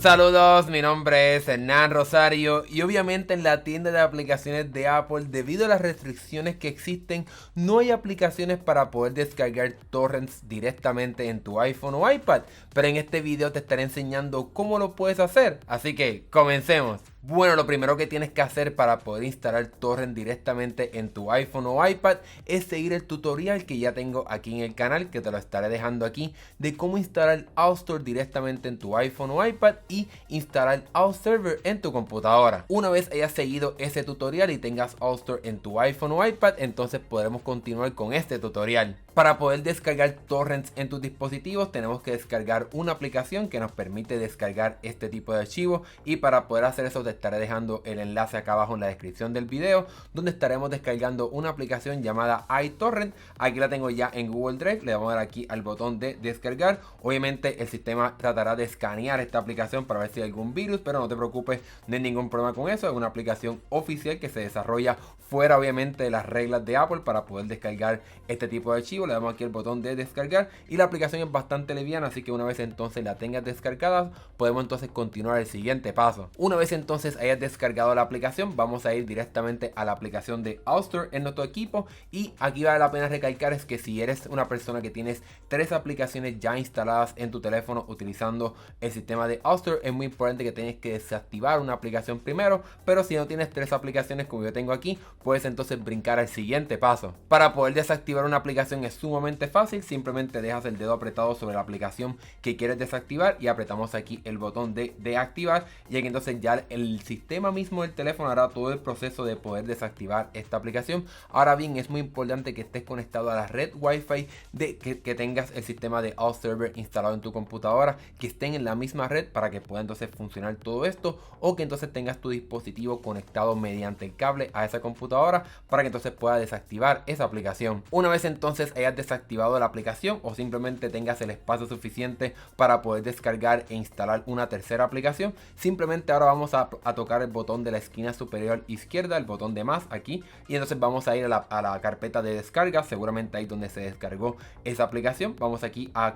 Saludos, mi nombre es Hernán Rosario y obviamente en la tienda de aplicaciones de Apple, debido a las restricciones que existen, no hay aplicaciones para poder descargar torrents directamente en tu iPhone o iPad, pero en este video te estaré enseñando cómo lo puedes hacer, así que comencemos. Bueno, lo primero que tienes que hacer para poder instalar torrent directamente en tu iPhone o iPad es seguir el tutorial que ya tengo aquí en el canal, que te lo estaré dejando aquí, de cómo instalar AuStore directamente en tu iPhone o iPad y instalar AuServer en tu computadora. Una vez hayas seguido ese tutorial y tengas AuStore en tu iPhone o iPad, entonces podremos continuar con este tutorial. Para poder descargar torrents en tus dispositivos tenemos que descargar una aplicación que nos permite descargar este tipo de archivos, y para poder hacer eso te estaré dejando el enlace acá abajo en la descripción del video, donde estaremos descargando una aplicación llamada iTorrent. Aquí la tengo ya en Google Drive, le vamos a dar aquí al botón de descargar. Obviamente el sistema tratará de escanear esta aplicación para ver si hay algún virus, pero no te preocupes, no hay ningún problema con eso. Es una aplicación oficial que se desarrolla fuera obviamente de las reglas de Apple para poder descargar este tipo de archivos. Le damos aquí el botón de descargar y la aplicación es bastante liviana, así que una vez entonces la tengas descargada podemos entonces continuar el siguiente paso. Una vez entonces hayas descargado la aplicación, vamos a ir directamente a la aplicación de AuStore en nuestro equipo, y aquí vale la pena recalcar es que si eres una persona que tienes 3 aplicaciones ya instaladas en tu teléfono utilizando el sistema de AuStore, es muy importante que tienes que desactivar una aplicación primero, pero si no tienes 3 aplicaciones como yo tengo aquí, puedes entonces brincar al siguiente paso. Para poder desactivar una aplicación es sumamente fácil, simplemente dejas el dedo apretado sobre la aplicación que quieres desactivar y apretamos aquí el botón de activar, y aquí entonces ya el sistema mismo del teléfono hará todo el proceso de poder desactivar esta aplicación. Ahora bien, es muy importante que estés conectado a la red Wi-Fi que tengas el sistema de AuServer instalado en tu computadora, que estén en la misma red para que pueda entonces funcionar todo esto, o que entonces tengas tu dispositivo conectado mediante el cable a esa computadora para que entonces pueda desactivar esa aplicación. Una vez entonces hayas desactivado la aplicación o simplemente tengas el espacio suficiente para poder descargar e instalar una tercera aplicación, simplemente ahora vamos a tocar el botón de la esquina superior izquierda, el botón de más aquí, y entonces vamos a ir a la carpeta de descarga, seguramente ahí donde se descargó esa aplicación. Vamos aquí a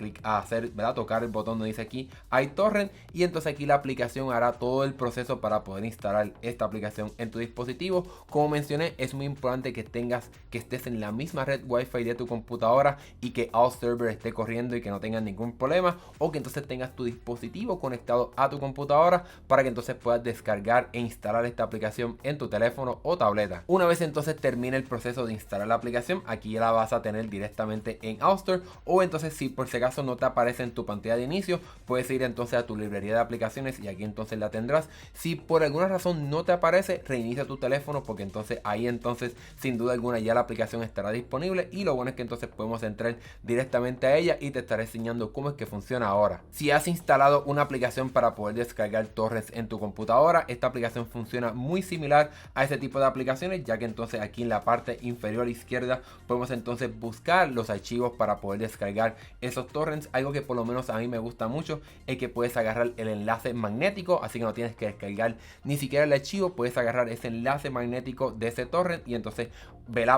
tocar el botón donde dice aquí iTorrent, y entonces aquí la aplicación hará todo el proceso para poder instalar esta aplicación en tu dispositivo. Como mencioné, es muy importante que estés en la misma red Wi-Fi de tu computadora y que AuServer esté corriendo y que no tengas ningún problema, o que entonces tengas tu dispositivo conectado a tu computadora para que entonces puedas descargar e instalar esta aplicación en tu teléfono o tableta. Una vez entonces termine el proceso de instalar la aplicación, aquí ya la vas a tener directamente en AuStore, o entonces si por si acaso no te aparece en tu pantalla de inicio, puedes ir entonces a tu librería de aplicaciones y aquí entonces la tendrás. Si por alguna razón no te aparece, reinicia tu teléfono, porque entonces ahí entonces sin duda alguna ya la aplicación estará disponible, y lo bueno es que entonces podemos entrar directamente a ella y te estaré enseñando cómo es que funciona ahora. Si has instalado una aplicación para poder descargar torrents en tu computadora, esta aplicación funciona muy similar a ese tipo de aplicaciones, ya que entonces aquí en la parte inferior izquierda podemos entonces buscar los archivos para poder descargar esos torrents. Algo que por lo menos a mí me gusta mucho es que puedes agarrar el enlace magnético, así que no tienes que descargar ni siquiera el archivo, puedes agarrar ese enlace magnético de ese torrent y entonces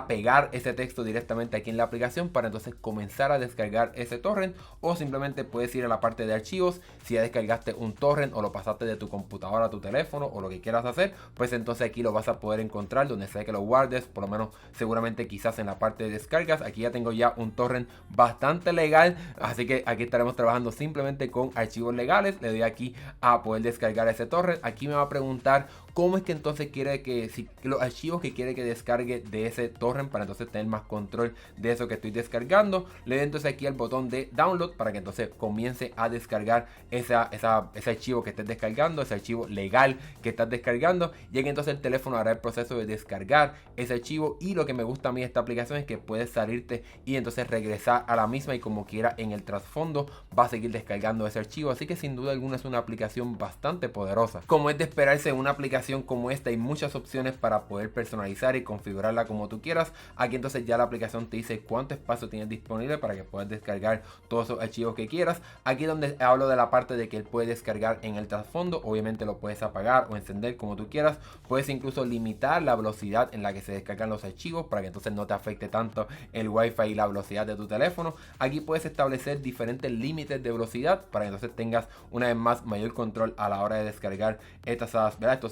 pegar ese texto directamente aquí en la aplicación para entonces comenzar a descargar ese torrent, o simplemente puedes ir a la parte de archivos. Si ya descargaste un torrent o lo pasaste de tu computadora a tu teléfono o lo que quieras hacer, pues entonces aquí lo vas a poder encontrar donde sea que lo guardes, por lo menos seguramente quizás en la parte de descargas. Aquí ya tengo ya un torrent bastante legal, así que aquí estaremos trabajando simplemente con archivos legales. Le doy aquí a poder descargar ese torrent. Aquí me va a preguntar cómo es que entonces quiere que, si los archivos que quiere que descargue de ese torrent, para entonces tener más control de eso que estoy descargando. Le doy entonces aquí al botón de download para que entonces comience a descargar ese archivo que estés descargando, ese archivo legal que estás descargando, y aquí entonces el teléfono hará el proceso de descargar ese archivo. Y lo que me gusta a mí de esta aplicación es que puedes salirte y entonces regresar a la misma, y como quiera en el trasfondo va a seguir descargando ese archivo, así que sin duda alguna es una aplicación bastante poderosa. Como es de esperarse, en una aplicación como esta hay muchas opciones para poder personalizar y configurarla como tú quieras. Aquí entonces ya la aplicación te dice cuánto espacio tienes disponible para que puedas descargar todos esos archivos que quieras. Aquí donde hablo de la parte de que él puede descargar en el trasfondo, obviamente lo puedes apagar apagar o encender como tú quieras. Puedes incluso limitar la velocidad en la que se descargan los archivos para que entonces no te afecte tanto el wifi y la velocidad de tu teléfono. Aquí puedes establecer diferentes límites de velocidad para que entonces tengas una vez más mayor control a la hora de descargar estos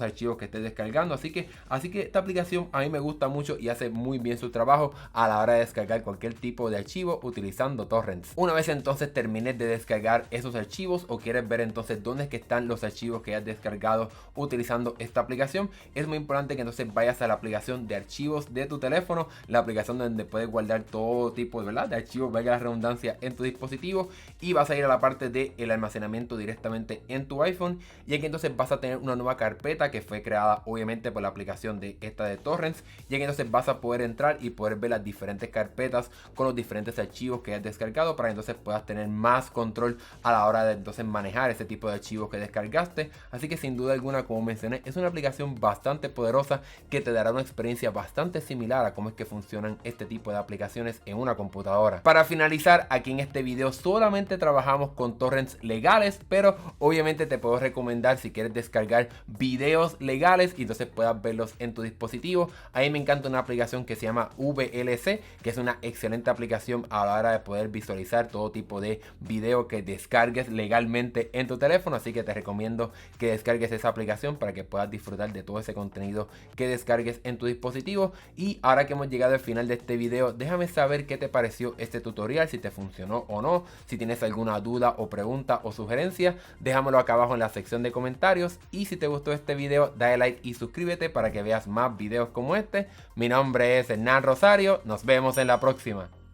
archivos que estés descargando. Así que esta aplicación a mí me gusta mucho y hace muy bien su trabajo a la hora de descargar cualquier tipo de archivo utilizando torrents. Una vez entonces termines de descargar esos archivos o quieres ver entonces dónde es que están los archivos que has descargado utilizando esta aplicación, es muy importante que entonces vayas a la aplicación de archivos de tu teléfono, la aplicación donde puedes guardar todo tipo de archivos, valga la redundancia, en tu dispositivo, y vas a ir a la parte del almacenamiento directamente en tu iPhone, y aquí entonces vas a tener una nueva carpeta que fue creada obviamente por la aplicación de esta de torrents, y aquí entonces vas a poder entrar y poder ver las diferentes carpetas con los diferentes archivos que has descargado para que entonces puedas tener más control a la hora de entonces manejar ese tipo de archivos que descargaste. Así que sin duda alguna, como mencioné, es una aplicación bastante poderosa que te dará una experiencia bastante similar a cómo es que funcionan este tipo de aplicaciones en una computadora. Para finalizar, aquí en este video solamente trabajamos con torrents legales, pero obviamente te puedo recomendar si quieres descargar videos legales y entonces puedas verlos en tu dispositivo. A mí me encanta una aplicación que se llama VLC, que es una excelente aplicación a la hora de poder visualizar todo tipo de video que descargues legalmente en tu teléfono. Así que te recomiendo que descargues esa aplicación para que puedas disfrutar de todo ese contenido que descargues en tu dispositivo. Y ahora que hemos llegado al final de este video, déjame saber qué te pareció este tutorial, si te funcionó o no. Si tienes alguna duda o pregunta o sugerencia, déjamelo acá abajo en la sección de comentarios. Y si te gustó este video, dale like y suscríbete para que veas más videos como este. Mi nombre es Hernán Rosario, nos vemos en la próxima.